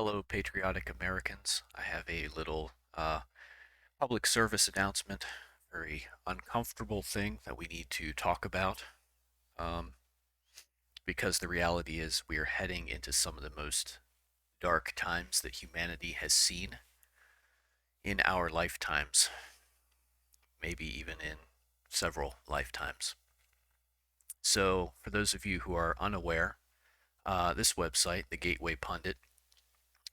fellow patriotic Americans. I have a little public service announcement, very uncomfortable thing that we need to talk about, um, because the reality is we are heading into some of the most dark times that humanity has seen in our lifetimes, maybe even in several lifetimes. So, for those of you who are unaware, this website, the Gateway Pundit,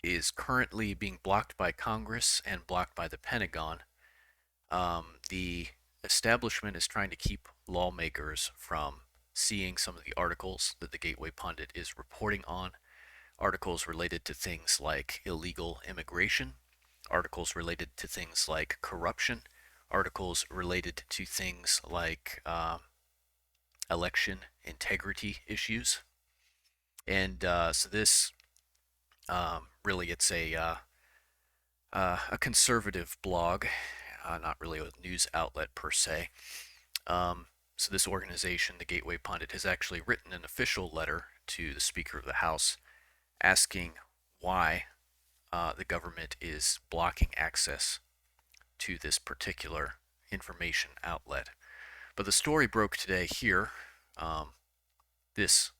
is currently being blocked by Congress and blocked by the Pentagon. The establishment is trying to keep lawmakers from seeing some of the articles that the Gateway Pundit is reporting on, articles related to things like illegal immigration, articles related to things like corruption, articles related to things like election integrity issues. And so this really it's a conservative blog, not really a news outlet per se. So this organization, the Gateway Pundit, has actually written an official letter to the Speaker of the House asking why the government is blocking access to this particular information outlet. But the story broke today here. This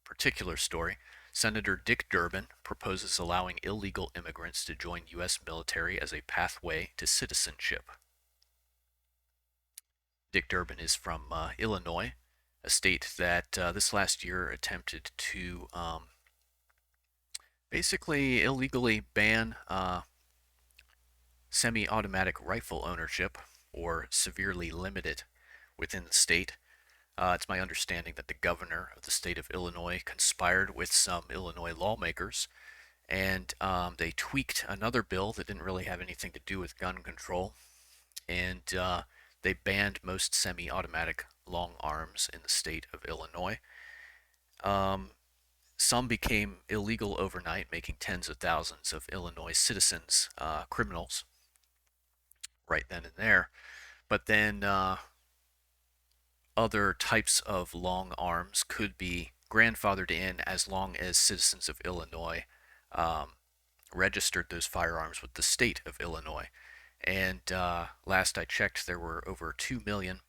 particular story, Senator Dick Durbin proposes allowing illegal immigrants to join U.S. military as a pathway to citizenship. Dick Durbin is from Illinois, a state that this last year attempted to basically illegally ban semi-automatic rifle ownership or severely limit it within the state. It's my understanding that the governor of the state of Illinois conspired with some Illinois lawmakers, and they tweaked another bill that didn't really have anything to do with gun control, and they banned most semi-automatic long arms in the state of Illinois. Um, some became illegal overnight, making tens of thousands of Illinois citizens criminals right then and there. But then other types of long arms could be grandfathered in as long as citizens of Illinois um, registered those firearms with the state of Illinois. And last I checked, there were over 2 million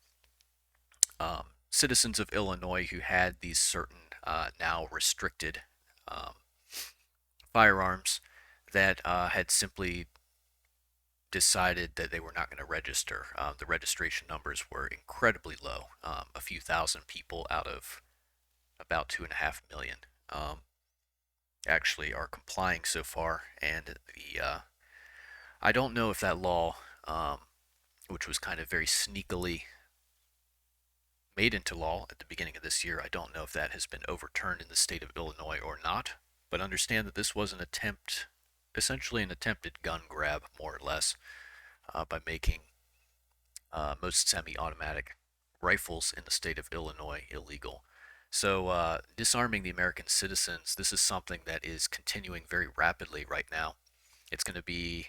citizens of Illinois who had these certain now restricted um, firearms that had simply decided that they were not going to register. The registration numbers were incredibly low, a few thousand people out of about 2.5 million actually are complying so far. And I don't know if that law, which was kind of very sneakily made into law at the beginning of this year, I don't know if that has been overturned in the state of Illinois or not. But understand that this was an attempt, essentially an attempted gun grab, more or less, by making most semi-automatic rifles in the state of Illinois illegal. So disarming the American citizens, this is something that is continuing very rapidly right now. It's going to be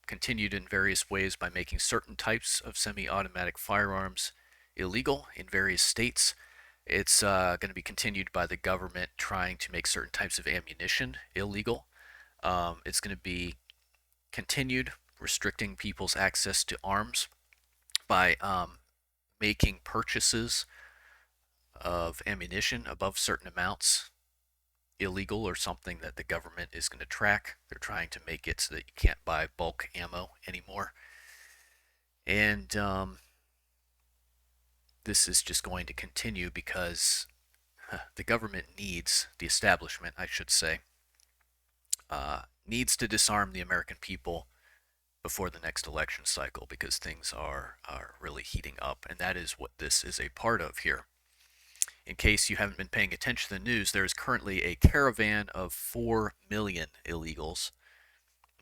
continued in various ways by making certain types of semi-automatic firearms illegal in various states. It's going to be continued by the government trying to make certain types of ammunition illegal. It's going to be continued restricting people's access to arms by making purchases of ammunition above certain amounts illegal or something that the government is going to track. They're trying to make it so that you can't buy bulk ammo anymore. And this is just going to continue because the government needs, the establishment, I should say, needs to disarm the American people before the next election cycle because things are really heating up, and that is what this is a part of here. In case you haven't been paying attention to the news, there is currently a caravan of 4 million illegals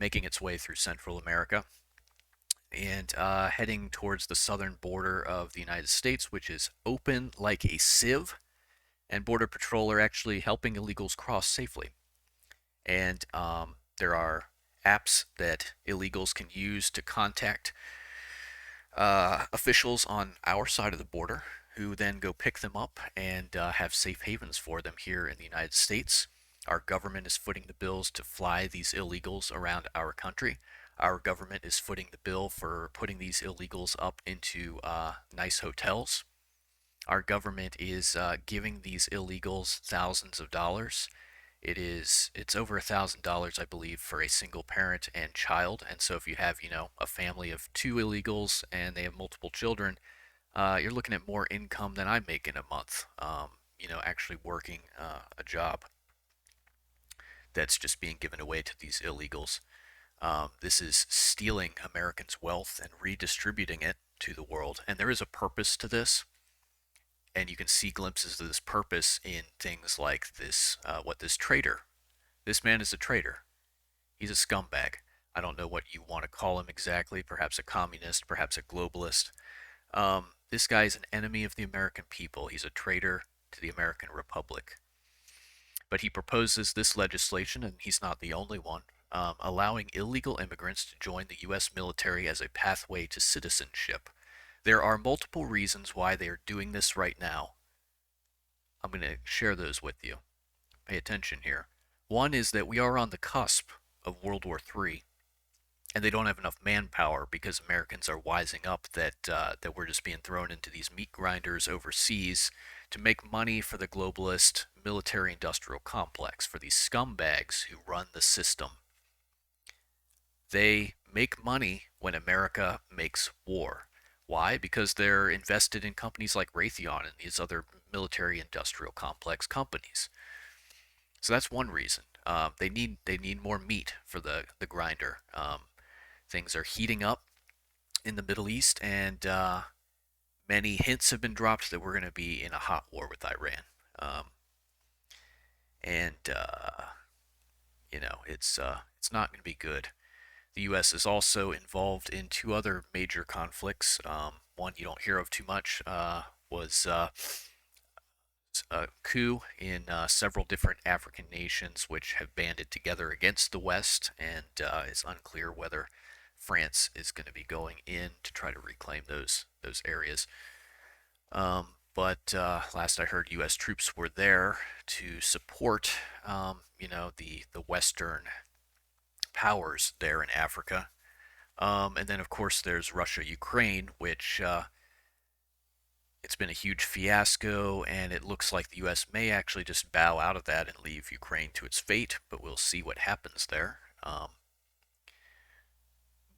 making its way through Central America and heading towards the southern border of the United States, which is open like a sieve, and Border Patrol are actually helping illegals cross safely. And there are apps that illegals can use to contact officials on our side of the border who then go pick them up and have safe havens for them here in the United States. Our government is footing the bills to fly these illegals around our country. Our government is footing the bill for putting these illegals up into nice hotels. Our government is giving these illegals thousands of dollars. It's over $1,000, I believe, for a single parent and child. And so if you have, a family of two illegals and they have multiple children, you're looking at more income than I make in a month. Actually working a job that's just being given away to these illegals. This is stealing Americans' wealth and redistributing it to the world. And there is a purpose to this. And you can see glimpses of this purpose in things like this, what this traitor. This man is a traitor. He's a scumbag. I don't know what you want to call him exactly, perhaps a communist, perhaps a globalist. This guy is an enemy of the American people. He's a traitor to the American Republic. But he proposes this legislation, and he's not the only one, allowing illegal immigrants to join the U.S. military as a pathway to citizenship. There are multiple reasons why they are doing this right now. I'm going to share those with you. Pay attention here. One is that we are on the cusp of World War III, and they don't have enough manpower because Americans are wising up that we're just being thrown into these meat grinders overseas to make money for the globalist military-industrial complex, for these scumbags who run the system. They make money when America makes war. Why? Because they're invested in companies like Raytheon and these other military-industrial complex companies. So that's one reason. They need more meat for the grinder. Things are heating up in the Middle East, and many hints have been dropped that we're going to be in a hot war with Iran. And it's not going to be good. The U.S. is also involved in two other major conflicts. One you don't hear of too much was a coup in several different African nations which have banded together against the West, and it's unclear whether France is going to be going in to try to reclaim those areas. But last I heard, U.S. troops were there to support, the Western powers there in Africa. And then, of course, there's Russia-Ukraine, which it's been a huge fiasco, and it looks like the U.S. may actually just bow out of that and leave Ukraine to its fate, but we'll see what happens there.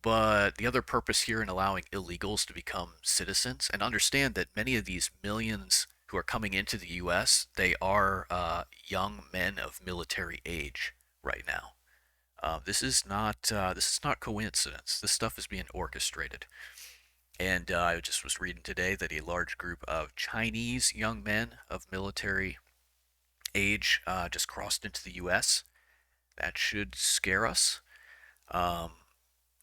But the other purpose here in allowing illegals to become citizens, and understand that many of these millions who are coming into the U.S., they are young men of military age right now. This is not coincidence. This stuff is being orchestrated. And I just was reading today that a large group of Chinese young men of military age just crossed into the U.S. That should scare us. Um,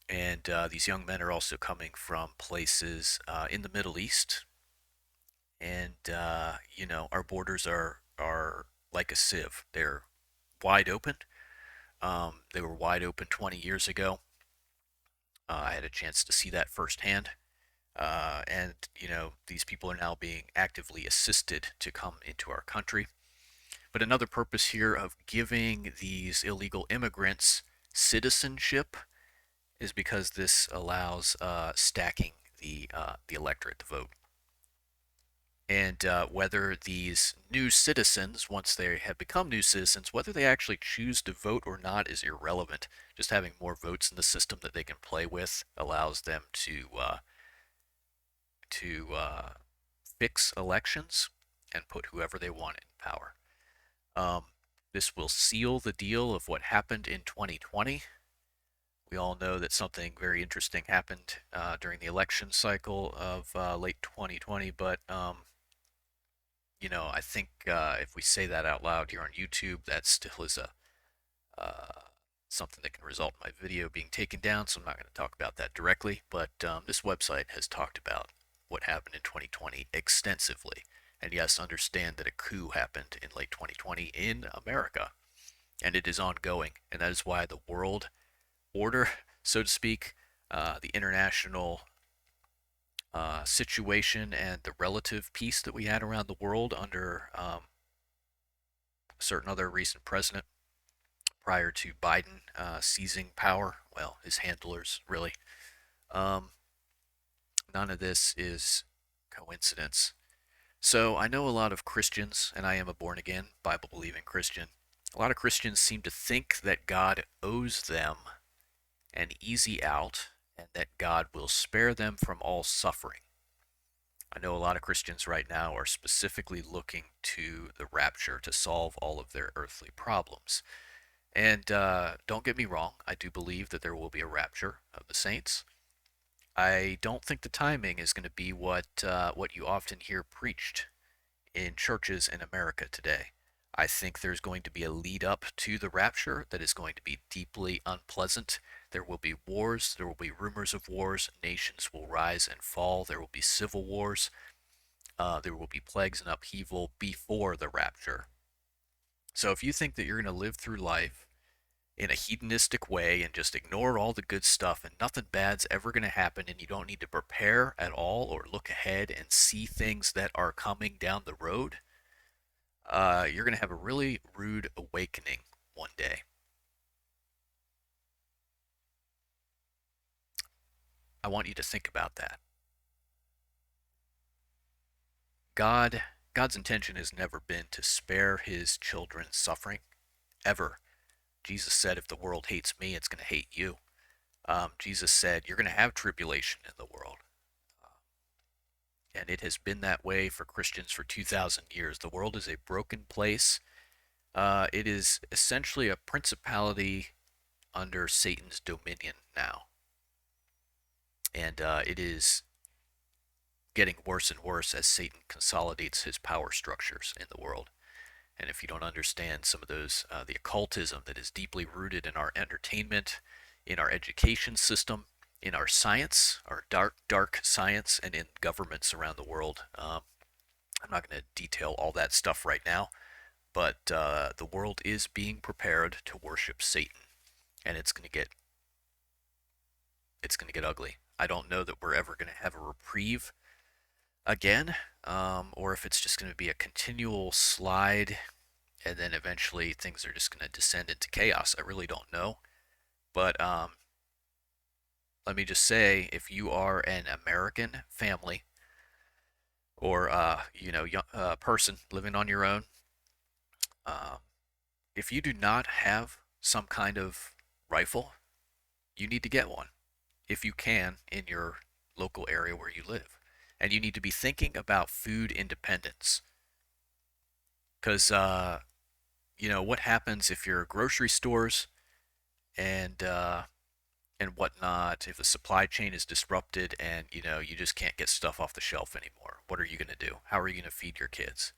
and these young men are also coming from places in the Middle East. And our borders are like a sieve. They're wide open. They were wide open 20 years ago. I had a chance to see that firsthand. And these people are now being actively assisted to come into our country. But another purpose here of giving these illegal immigrants citizenship is because this allows stacking the electorate, the vote. And whether these new citizens, once they have become new citizens, whether they actually choose to vote or not is irrelevant. Just having more votes in the system that they can play with allows them to fix elections and put whoever they want in power. This will seal the deal of what happened in 2020. We all know that something very interesting happened during the election cycle of late 2020, but I think if we say that out loud here on YouTube, that still is a something that can result in my video being taken down, so I'm not going to talk about that directly, but this website has talked about what happened in 2020 extensively. And yes, understand that a coup happened in late 2020 in America, and it is ongoing, and that is why the world order, so to speak, the international situation and the relative peace that we had around the world under a certain other recent president, prior to Biden seizing power. Well, his handlers, really. Um, None of this is coincidence. So I know a lot of Christians, and I am a born again, Bible believing Christian. A lot of Christians seem to think that God owes them an easy out and that God will spare them from all suffering. I know a lot of Christians right now are specifically looking to the rapture to solve all of their earthly problems. And don't get me wrong, I do believe that there will be a rapture of the saints. I don't think the timing is going to be what you often hear preached in churches in America today. I think there's going to be a lead up to the rapture that is going to be deeply unpleasant. There will be wars, there will be rumors of wars, nations will rise and fall, there will be civil wars, there will be plagues and upheaval before the rapture. So if you think that you're going to live through life in a hedonistic way and just ignore all the good stuff and nothing bad's ever going to happen and you don't need to prepare at all or look ahead and see things that are coming down the road, you're going to have a really rude awakening one day. I want you to think about that. God, God's intention has never been to spare his children suffering, ever. Jesus said, if the world hates me, it's going to hate you. Jesus said, you're going to have tribulation in the world. And it has been that way for Christians for 2,000 years. The world is a broken place. It is essentially a principality under Satan's dominion now. And it is getting worse and worse as Satan consolidates his power structures in the world. And if you don't understand some of those, the occultism that is deeply rooted in our entertainment, in our education system, in our science, our dark science, and in governments around the world. I'm not going to detail all that stuff right now, but the world is being prepared to worship Satan, and it's going to get ugly. I don't know that we're ever going to have a reprieve again, or if it's just going to be a continual slide, and then eventually things are just going to descend into chaos. I really don't know, but let me just say, if you are an American family or person living on your own, um, if you do not have some kind of rifle, you need to get one if you can in your local area where you live. And you need to be thinking about food independence. Because, what happens if your grocery stores and whatnot, if the supply chain is disrupted and, you just can't get stuff off the shelf anymore? What are you going to do? How are you going to feed your kids?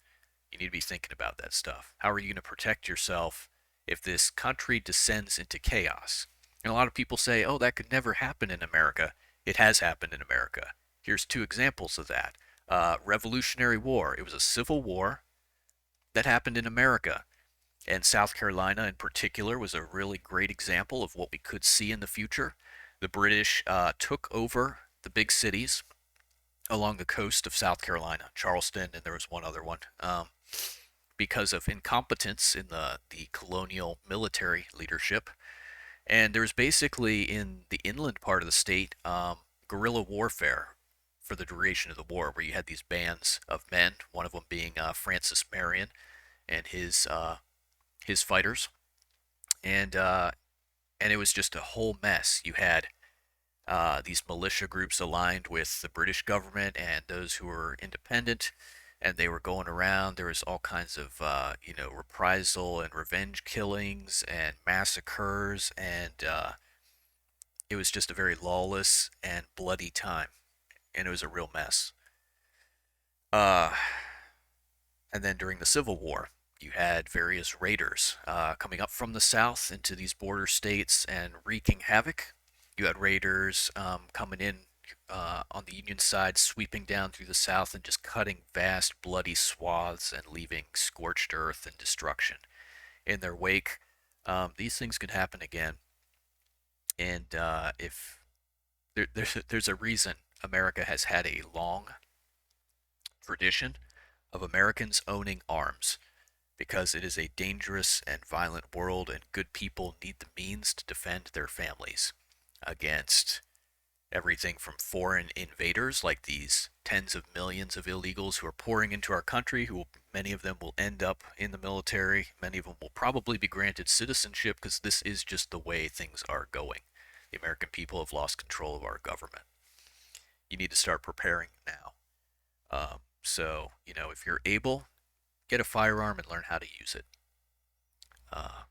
You need to be thinking about that stuff. How are you going to protect yourself if this country descends into chaos? And a lot of people say, oh, that could never happen in America. It has happened in America. Here's two examples of that. Revolutionary War. It was a civil war that happened in America. And South Carolina, in particular, was a really great example of what we could see in the future. The British took over the big cities along the coast of South Carolina, Charleston, and there was one other one, because of incompetence in the colonial military leadership. And there was basically in the inland part of the state guerrilla warfare for the duration of the war, where you had these bands of men, one of them being Francis Marion and his fighters, and and it was just a whole mess. You had these militia groups aligned with the British government and those who were independent, and they were going around. There was all kinds of reprisal and revenge killings and massacres, and it was just a very lawless and bloody time, and it was a real mess. Uh, and then during the Civil War, you had various raiders coming up from the south into these border states and wreaking havoc. You had raiders coming in on the Union side, sweeping down through the south and just cutting vast bloody swaths and leaving scorched earth and destruction in their wake. These things could happen again, and if there's a reason America has had a long tradition of Americans owning arms. because it is a dangerous and violent world, and good people need the means to defend their families against everything from foreign invaders like these tens of millions of illegals who are pouring into our country, many of them will end up in the military. Many of them will probably be granted citizenship because this is just the way things are going. The American people have lost control of our government. You need to start preparing now. If you're able, get a firearm and learn how to use it. Uh,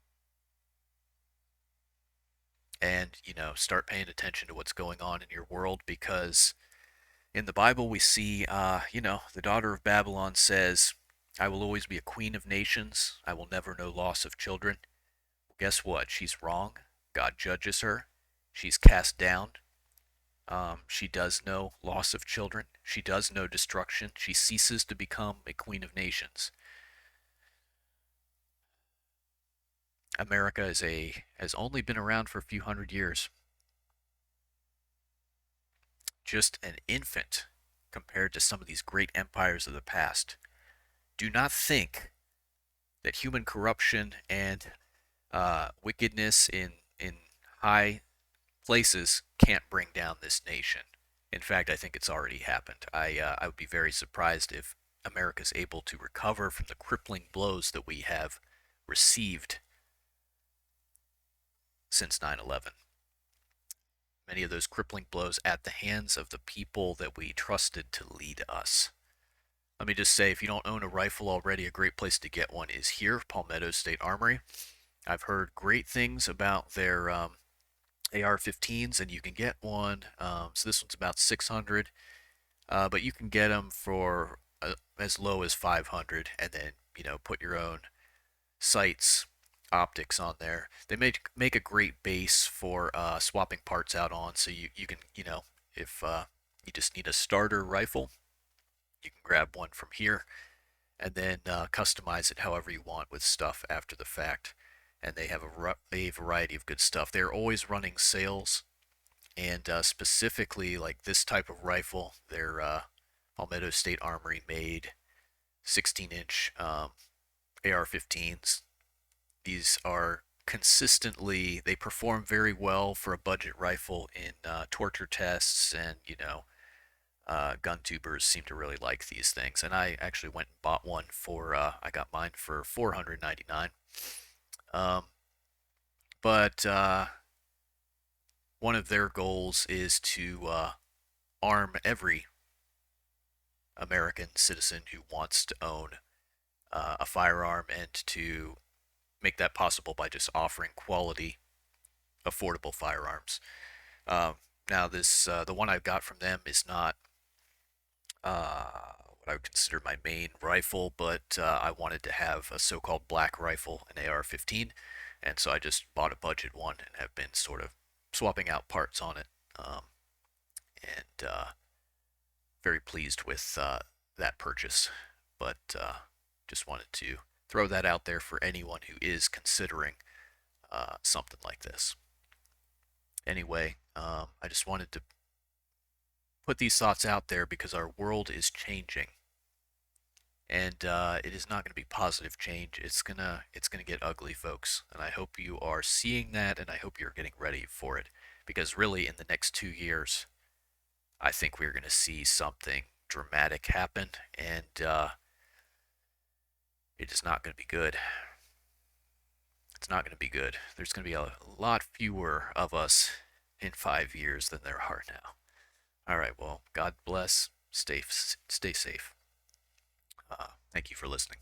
and start paying attention to what's going on in your world, because in the Bible we see, the daughter of Babylon says, I will always be a queen of nations. I will never know loss of children. Well, guess what? She's wrong. God judges her. She's cast down. She does know loss of children. She does know destruction. She ceases to become a queen of nations. America has only been around for a few hundred years. Just an infant compared to some of these great empires of the past. Do not think that human corruption and wickedness in high places can't bring down this nation. In fact, I think it's already happened. I would be very surprised if America is able to recover from the crippling blows that we have received since 9/11. Many of those crippling blows at the hands of the people that we trusted to lead us. Let me just say, if you don't own a rifle already, a great place to get one is here, Palmetto State Armory. I've heard great things about their AR-15s, and you can get one. So this one's about 600, but you can get them for as low as 500, and then put your own sights, optics on there. They make a great base for swapping parts out on, so you can if you just need a starter rifle, you can grab one from here and then customize it however you want with stuff after the fact. And they have a variety of good stuff. They're always running sales, and specifically like this type of rifle, their Palmetto State Armory made 16-inch AR-15s. These are consistently, they perform very well for a budget rifle in torture tests, and gun tubers seem to really like these things. And I actually went and bought one I got mine for $499. But one of their goals is to arm every American citizen who wants to own a firearm, and to make that possible by just offering quality, affordable firearms. Uh, Now, the one I got from them is not what I would consider my main rifle, but I wanted to have a so-called black rifle, an AR-15, and so I just bought a budget one and have been sort of swapping out parts on it, and very pleased with that purchase. But just wanted to throw that out there for anyone who is considering something like this. Anyway, I just wanted to put these thoughts out there because our world is changing, and it is not going to be positive change. It's gonna get ugly, folks. And I hope you are seeing that, and I hope you're getting ready for it, because really, in the next 2 years, I think we're going to see something dramatic happen, and it is not going to be good. It's not going to be good. There's going to be a lot fewer of us in 5 years than there are now. All right, well, God bless. Stay safe. Thank you for listening.